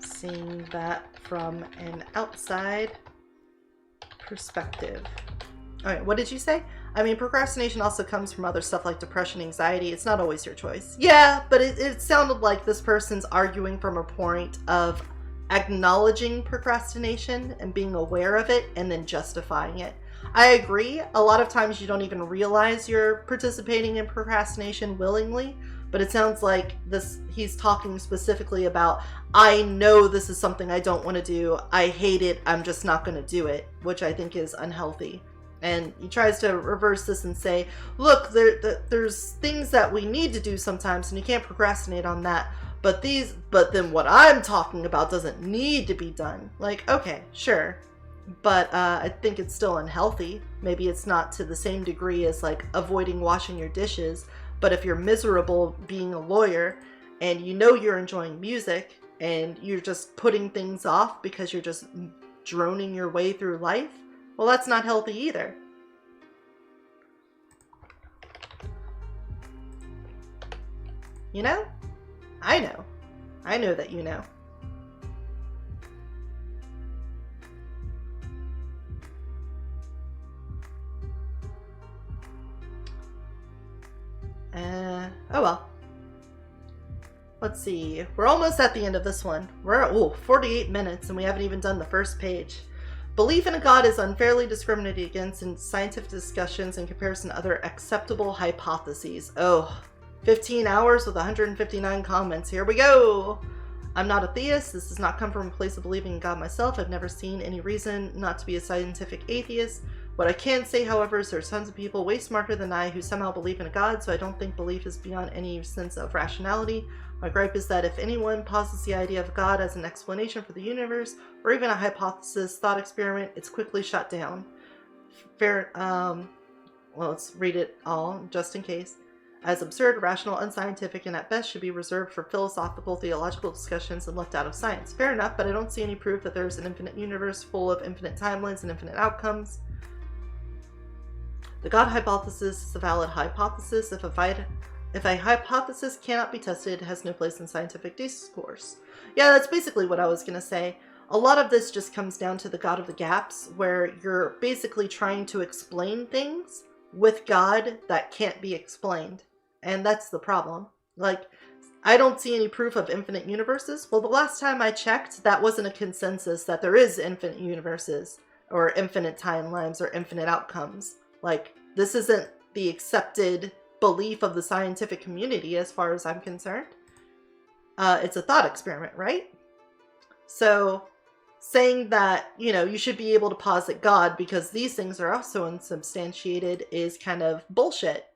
seeing that from an outside perspective. All right, what did you say? I mean, procrastination also comes from other stuff like depression, anxiety. It's not always your choice. Yeah, but it sounded like this person's arguing from a point of acknowledging procrastination and being aware of it and then justifying it. I agree. A lot of times you don't even realize you're participating in procrastination willingly, but it sounds like he's talking specifically about, I know this is something I don't want to do. I hate it. I'm just not going to do it, which I think is unhealthy. And he tries to reverse this and say, look, there's things that we need to do sometimes, and you can't procrastinate on that. But then what I'm talking about doesn't need to be done. Like, okay, sure. But I think it's still unhealthy. Maybe it's not to the same degree as like avoiding washing your dishes. But if you're miserable being a lawyer and you know you're enjoying music and you're just putting things off because you're just droning your way through life, well, that's not healthy either. You know? I know. I know that you know. Oh well. Let's see. We're almost at the end of this one. We're at 48 minutes and we haven't even done the first page. Belief in a God is unfairly discriminated against in scientific discussions in comparison to other acceptable hypotheses. Oh, 15 hours with 159 comments. Here we go. I'm not a theist. This does not come from a place of believing in God myself. I've never seen any reason not to be a scientific atheist. What I can say, however, is there's tons of people way smarter than I who somehow believe in a God, so I don't think belief is beyond any sense of rationality. My gripe is that if anyone posits the idea of God as an explanation for the universe, or even a hypothesis, thought experiment, it's quickly shut down. Fair, well, let's read it all, just in case. As absurd, irrational, unscientific, and at best should be reserved for philosophical, theological discussions and left out of science. Fair enough, but I don't see any proof that there's an infinite universe full of infinite timelines and infinite outcomes. The God hypothesis is a valid hypothesis. If a hypothesis cannot be tested, it has no place in scientific discourse. Yeah, that's basically what I was going to say. A lot of this just comes down to the God of the gaps, where you're basically trying to explain things with God that can't be explained. And that's the problem. Like, I don't see any proof of infinite universes. Well, the last time I checked, that wasn't a consensus that there is infinite universes or infinite timelines or infinite outcomes. Like, this isn't the accepted belief of the scientific community as far as I'm concerned. It's a thought experiment, right? So saying that, you should be able to posit God because these things are also unsubstantiated is kind of bullshit,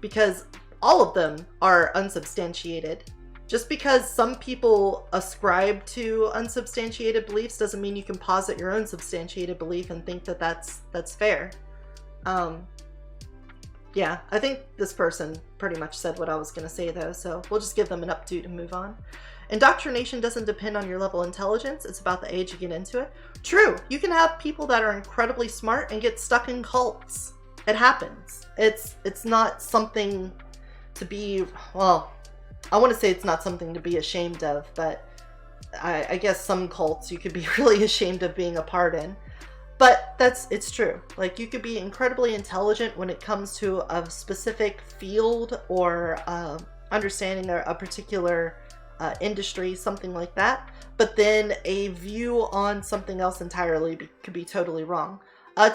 because all of them are unsubstantiated. Just because some people ascribe to unsubstantiated beliefs doesn't mean you can posit your own substantiated belief and think that that's fair. Yeah, I think this person pretty much said what I was going to say, though, so we'll just give them an updo to move on. Indoctrination doesn't depend on your level of intelligence, it's about the age you get into it. True, you can have people that are incredibly smart and get stuck in cults. It happens. It's not something to be, well, I want to say it's not something to be ashamed of, but I guess some cults you could be really ashamed of being a part in. But it's true. Like, you could be incredibly intelligent when it comes to a specific field or understanding a particular industry, something like that. But then a view on something else entirely could be totally wrong.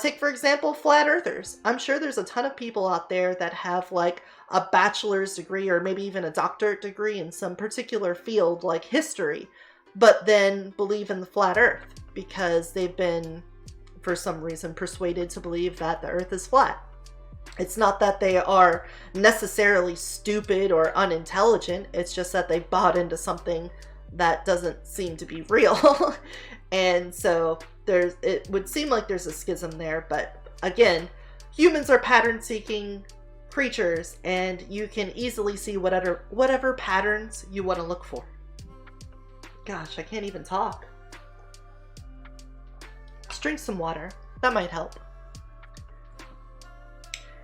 Take, for example, flat earthers. I'm sure there's a ton of people out there that have like a bachelor's degree or maybe even a doctorate degree in some particular field like history, but then believe in the flat earth because they've been, for some reason, persuaded to believe that the earth is flat. It's not that they are necessarily stupid or unintelligent. It's just that they bought into something that doesn't seem to be real. And so it would seem like there's a schism there. But again, humans are pattern-seeking creatures, and you can easily see whatever patterns you want to look for. Gosh, I can't even talk. Let's drink some water. That might help.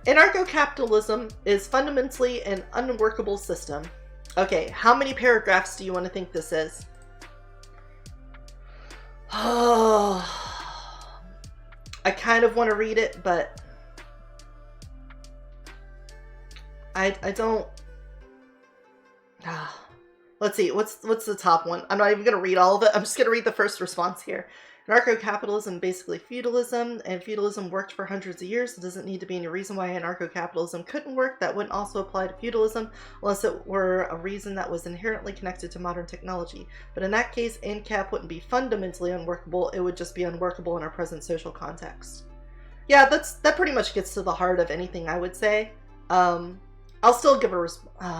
Anarcho-capitalism is fundamentally an unworkable system. Okay, how many paragraphs do you want to think this is? Oh, I kind of want to read it, but I don't. Let's see, what's the top one? I'm not even going to read all of it. I'm just going to read the first response here. Anarcho-capitalism, basically feudalism, and feudalism worked for hundreds of years. There doesn't need to be any reason why anarcho-capitalism couldn't work. That wouldn't also apply to feudalism unless it were a reason that was inherently connected to modern technology. But in that case, ANCAP wouldn't be fundamentally unworkable. It would just be unworkable in our present social context. Yeah, that pretty much gets to the heart of anything I would say. I'll still give a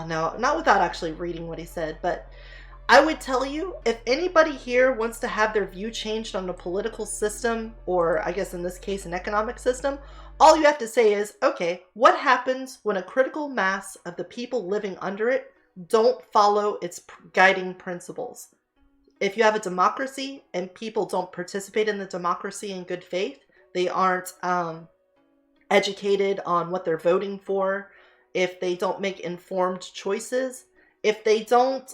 no, not without actually reading what he said, but I would tell you, if anybody here wants to have their view changed on the political system, or I guess in this case an economic system, all you have to say is, okay, what happens when a critical mass of the people living under it don't follow its guiding principles? If you have a democracy and people don't participate in the democracy in good faith, they aren't educated on what they're voting for, if they don't make informed choices, if they don't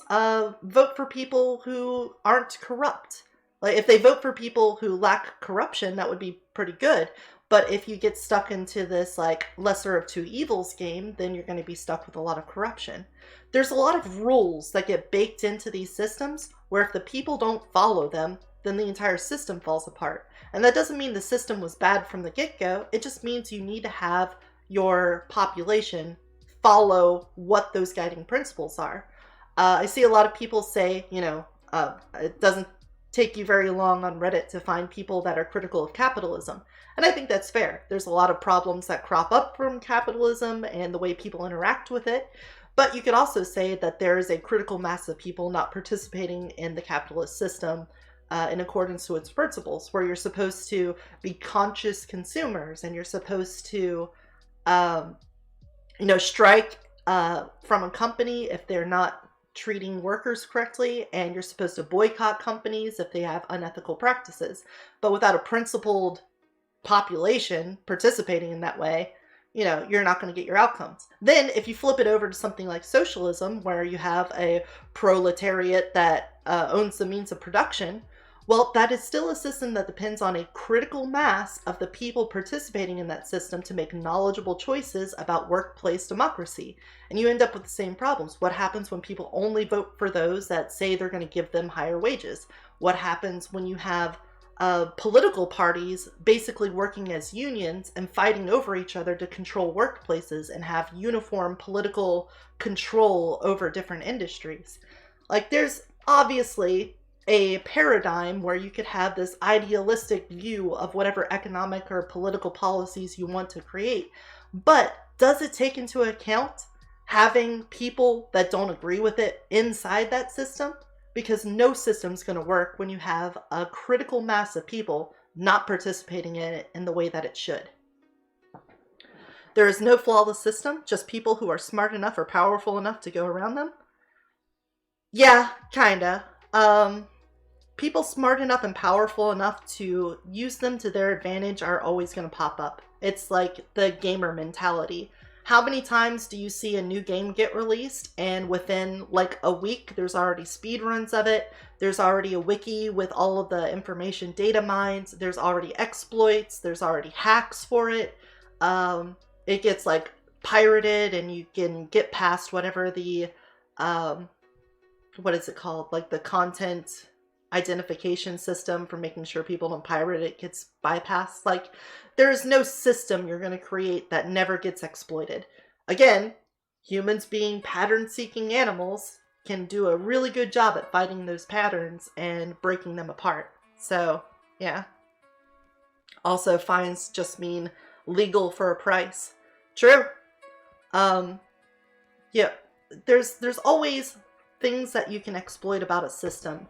vote for people who aren't corrupt. Like, if they vote for people who lack corruption, that would be pretty good. But if you get stuck into this like lesser of two evils game, then you're going to be stuck with a lot of corruption. There's a lot of rules that get baked into these systems where if the people don't follow them, then the entire system falls apart. And that doesn't mean the system was bad from the get-go. It just means you need to have your population follow what those guiding principles are. I see a lot of people say, it doesn't take you very long on Reddit to find people that are critical of capitalism. And I think that's fair. There's a lot of problems that crop up from capitalism and the way people interact with it. But you could also say that there is a critical mass of people not participating in the capitalist system in accordance to its principles, where you're supposed to be conscious consumers and you're supposed to strike from a company if they're not treating workers correctly, and you're supposed to boycott companies if they have unethical practices. But without a principled population participating in that way, you're not going to get your outcomes. Then if you flip it over to something like socialism, where you have a proletariat that owns the means of production, Well, that is still a system that depends on a critical mass of the people participating in that system to make knowledgeable choices about workplace democracy. And you end up with the same problems. What happens when people only vote for those that say they're going to give them higher wages? What happens when you have political parties basically working as unions and fighting over each other to control workplaces and have uniform political control over different industries? Like, there's obviously a paradigm where you could have this idealistic view of whatever economic or political policies you want to create. But does it take into account having people that don't agree with it inside that system? Because no system's going to work when you have a critical mass of people not participating in it in the way that it should. There is no flawless system, just people who are smart enough or powerful enough to go around them. Yeah, kinda. People smart enough and powerful enough to use them to their advantage are always going to pop up. It's like the gamer mentality. How many times do you see a new game get released and within like a week there's already speedruns of it, there's already a wiki with all of the information data mines, there's already exploits, there's already hacks for it. It gets like pirated and you can get past whatever the what is it called, like the content identification system for making sure people don't pirate it gets bypassed. Like, there's no system you're going to create that never gets exploited. Again, humans being pattern-seeking animals can do a really good job at finding those patterns and breaking them apart. So, yeah. Also, fines just mean legal for a price. True. Yeah, there's always things that you can exploit about a system.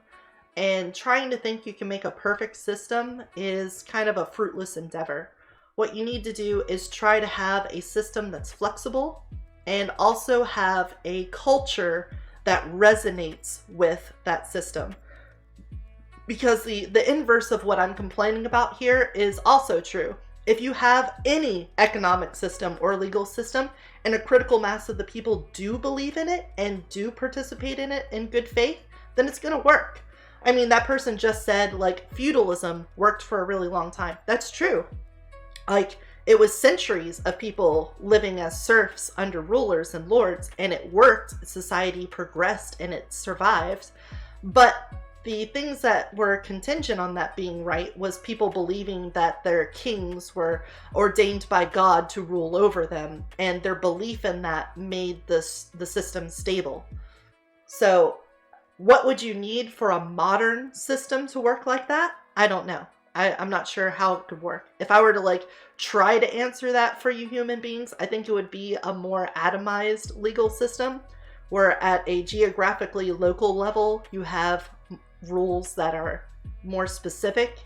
And trying to think you can make a perfect system is kind of a fruitless endeavor. What you need to do is try to have a system that's flexible and also have a culture that resonates with that system. Because the inverse of what I'm complaining about here is also true. If you have any economic system or legal system and a critical mass of the people do believe in it and do participate in it in good faith, then it's going to work. I mean, that person just said, like, feudalism worked for a really long time. That's true. Like, it was centuries of people living as serfs under rulers and lords, and it worked. Society progressed and it survived. But the things that were contingent on that being right was people believing that their kings were ordained by God to rule over them, and their belief in that made the system stable. So what would you need for a modern system to work like that? I don't know. I'm not sure how it could work. If I were to like try to answer that for you human beings, I think it would be a more atomized legal system where at a geographically local level, you have rules that are more specific.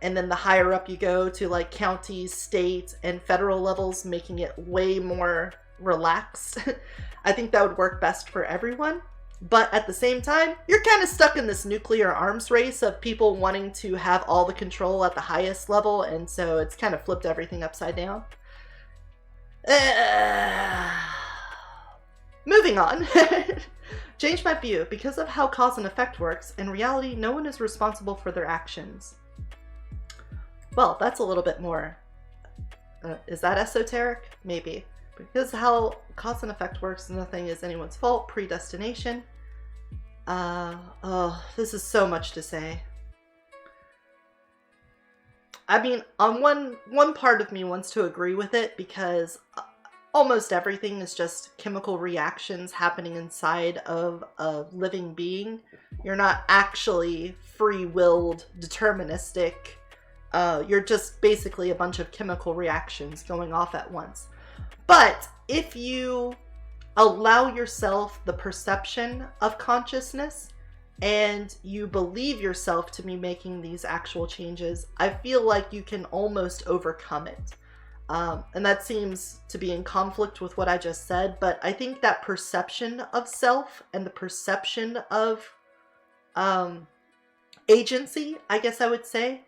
And then the higher up you go to like counties, state, and federal levels, making it way more relaxed. I think that would work best for everyone. But at the same time, you're kind of stuck in this nuclear arms race of people wanting to have all the control at the highest level, and so it's kind of flipped everything upside down. Moving on. Change my view. Because of how cause and effect works, in reality, no one is responsible for their actions. Well, that's a little bit more... is that esoteric? Maybe. Because how cause and effect works, nothing is anyone's fault. Predestination. This is so much to say. I mean, on one part of me wants to agree with it because almost everything is just chemical reactions happening inside of a living being. You're not actually free-willed, deterministic. You're just basically a bunch of chemical reactions going off at once. But if you allow yourself the perception of consciousness and you believe yourself to be making these actual changes, I feel like you can almost overcome it. And that seems to be in conflict with what I just said, but I think that perception of self and the perception of agency, I guess I would say,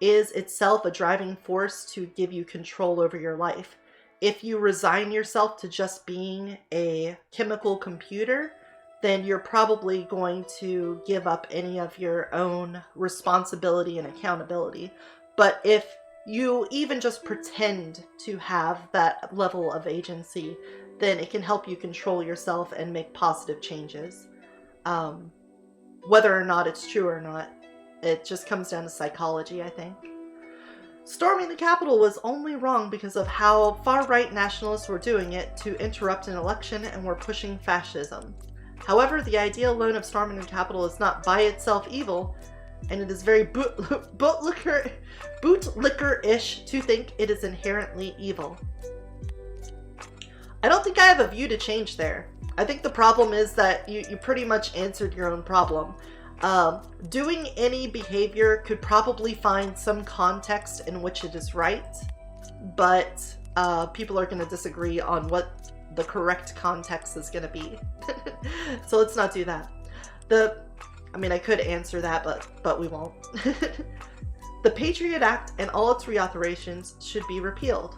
is itself a driving force to give you control over your life. If you resign yourself to just being a chemical computer, then you're probably going to give up any of your own responsibility and accountability. But if you even just pretend to have that level of agency, then it can help you control yourself and make positive changes. Whether or not it's true or not, it just comes down to psychology, I think. Storming the Capitol was only wrong because of how far-right nationalists were doing it to interrupt an election and were pushing fascism. However, the idea alone of storming the Capitol is not by itself evil, and it is very bootlicker-ish to think it is inherently evil. I don't think I have a view to change there. I think the problem is that you pretty much answered your own problem. Doing any behavior could probably find some context in which it is right, but people are going to disagree on what the correct context is going to be. So let's not do that. I mean, I could answer that, but we won't. The Patriot Act and all its reauthorizations should be repealed.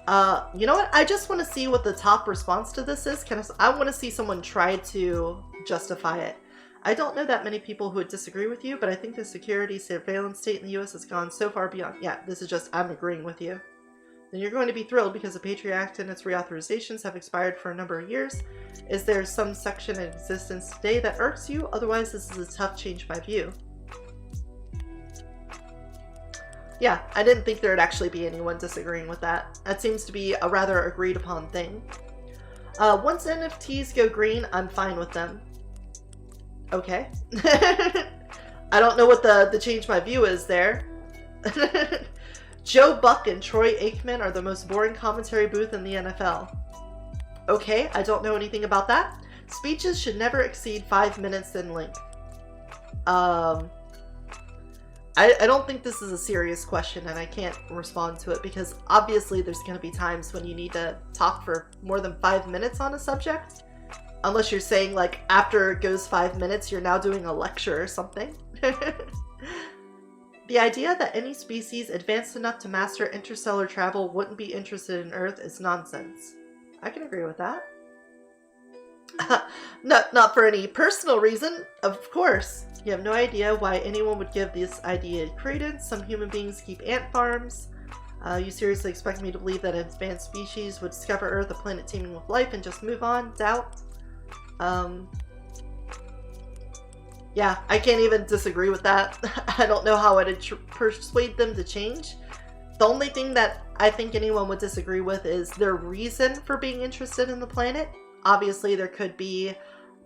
You know what? I just want to see what the top response to this is. I want to see someone try to justify it. I don't know that many people who would disagree with you, but I think the security surveillance state in the US has gone so far beyond. Yeah, this is just, I'm agreeing with you. Then you're going to be thrilled because the Patriot Act and its reauthorizations have expired for a number of years. Is there some section in existence today that irks you? Otherwise, this is a tough change by view. Yeah, I didn't think there'd actually be anyone disagreeing with that. That seems to be a rather agreed upon thing. Once NFTs go green, I'm fine with them. Okay. I don't know what the change my view is there. Joe Buck and Troy Aikman are the most boring commentary booth in the NFL. Okay, I don't know anything about that. Speeches should never exceed 5 minutes in length. I don't think this is a serious question, and I can't respond to it because obviously there's going to be times when you need to talk for more than 5 minutes on a subject. Unless you're saying, like, after it goes 5 minutes, you're now doing a lecture or something. The idea that any species advanced enough to master interstellar travel wouldn't be interested in Earth is nonsense. I can agree with that. Not for any personal reason, of course. You have no idea why anyone would give this idea credence. Some human beings keep ant farms. You seriously expect me to believe that an advanced species would discover Earth, a planet teeming with life, and just move on? Doubt. Yeah, I can't even disagree with that. I don't know how I'd persuade them to change. The only thing that I think anyone would disagree with is their reason for being interested in the planet. Obviously, there could be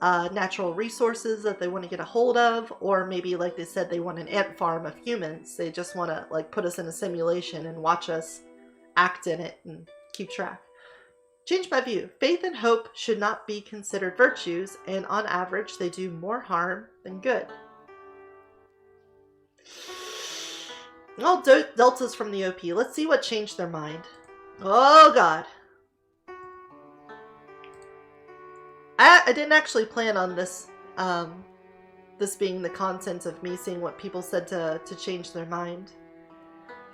natural resources that they want to get a hold of, or maybe, like they said, they want an ant farm of humans. They just want to, like, put us in a simulation and watch us act in it and keep track. Change my view. Faith and hope should not be considered virtues, and on average, they do more harm than good. All deltas from the OP. Let's see what changed their mind. Oh, God. I didn't actually plan on this, this being the content of me seeing what people said to change their mind.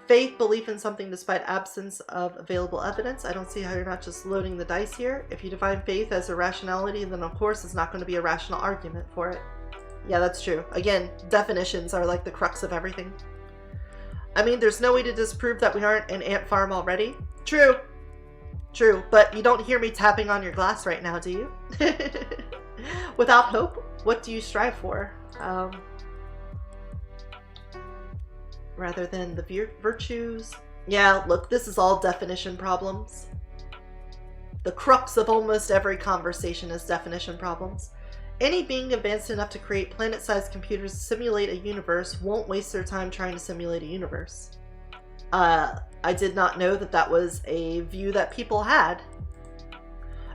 Faith, belief in something despite absence of available evidence. I don't see how you're not just loading the dice here. If you define faith as irrationality, then of course it's not going to be a rational argument for it. Yeah, that's true. Again, definitions are like the crux of everything. I mean, there's no way to disprove that we aren't an ant farm already. True. True, but you don't hear me tapping on your glass right now, do you? Without hope, what do you strive for? Rather than the virtues. Yeah, look, this is all definition problems. The crux of almost every conversation is definition problems. Any being advanced enough to create planet-sized computers to simulate a universe won't waste their time trying to simulate a universe. I did not know that that was a view that people had.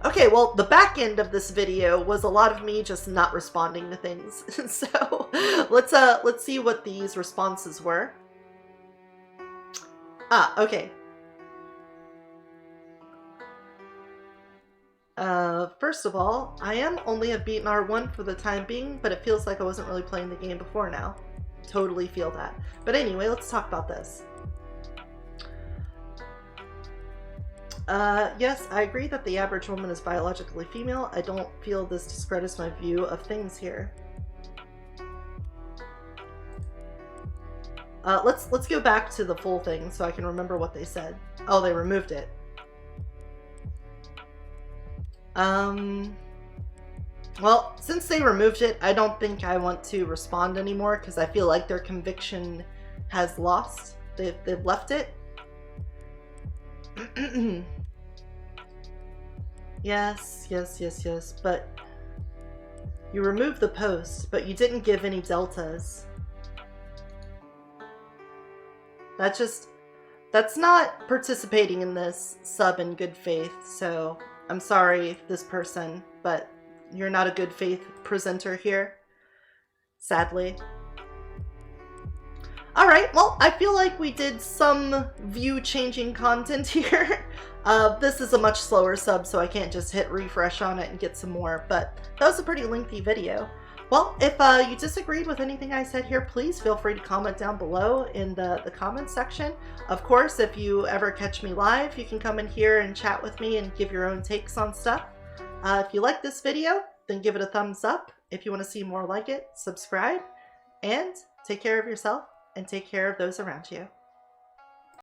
Okay, well, the back end of this video was a lot of me just not responding to things. So let's see what these responses were. Okay. First of all, I only have beaten R1 for the time being, but it feels like I wasn't really playing the game before now. Totally feel that. But anyway, let's talk about this. Yes, I agree that the average woman is biologically female. I don't feel this discredits my view of things here. Let's go back to the full thing so I can remember what they said. Oh, they removed it. Well, since they removed it, I don't think I want to respond anymore because I feel like their conviction has lost. They've left it. Yes, but you removed the post, but you didn't give any deltas. That's not participating in this sub in good faith, so I'm sorry, this person, but you're not a good faith presenter here, sadly. Alright, well, I feel like we did some view-changing content here. This is a much slower sub, so I can't just hit refresh on it and get some more, but that was a pretty lengthy video. Well, if you disagreed with anything I said here, please feel free to comment down below in the comments section. Of course, if you ever catch me live, you can come in here and chat with me and give your own takes on stuff. If you like this video, then give it a thumbs up. If you want to see more like it, subscribe, and take care of yourself and take care of those around you.